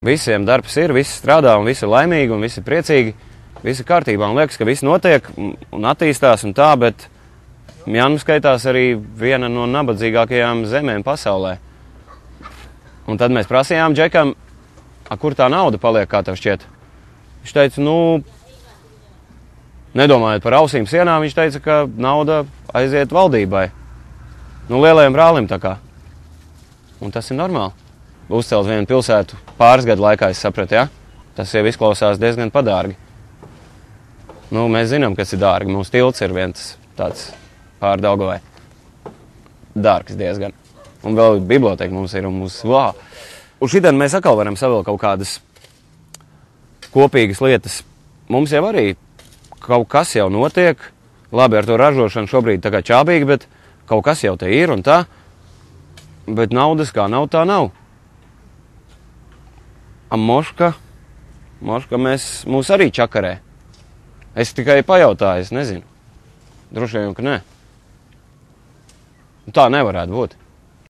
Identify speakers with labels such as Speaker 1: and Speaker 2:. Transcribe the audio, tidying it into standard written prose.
Speaker 1: Visiem darbs ir, visi strādā un visi ir laimīgi un visi ir priecīgi. Visi ir kārtībā un liekas, ka viss notiek un attīstās un tā, bet Mjanma skaitās arī viena no nabadzīgākajām zemēm pasaulē. Un tad mēs prasījām Džekam, kur tā nauda paliek, kā tev šķiet? Viņš teica, nedomājot par ausīm sienām, viņš teica, ka nauda aiziet valdībai. Lielajam brālim tā kā. Un tas ir normāli. Uzcelt vienu pilsētu pāris gadu laikā, es sapratu, ja? Tas jau izklausās diezgan padārgi. Mēs zinām, kas ir dārgi. Mums tilts ir viens tāds pār Daugavai. Dārgs diezgan. Un vēl biblioteka mums ir un mums, Un šitien mēs atkal varam savilkt kaut kādas kopīgas lietas. Mums jau arī kaut kas jau notiek. Labi, ar to ražošanu šobrīd tā kā čābīgi, bet kaut kas jau te ir un tā. Bet naudas kā nav, tā nav. Moška mūs arī čakarē. Es tikai pajautāju, es nezinu. Droši vien, ka nē. Tā nevarētu būt.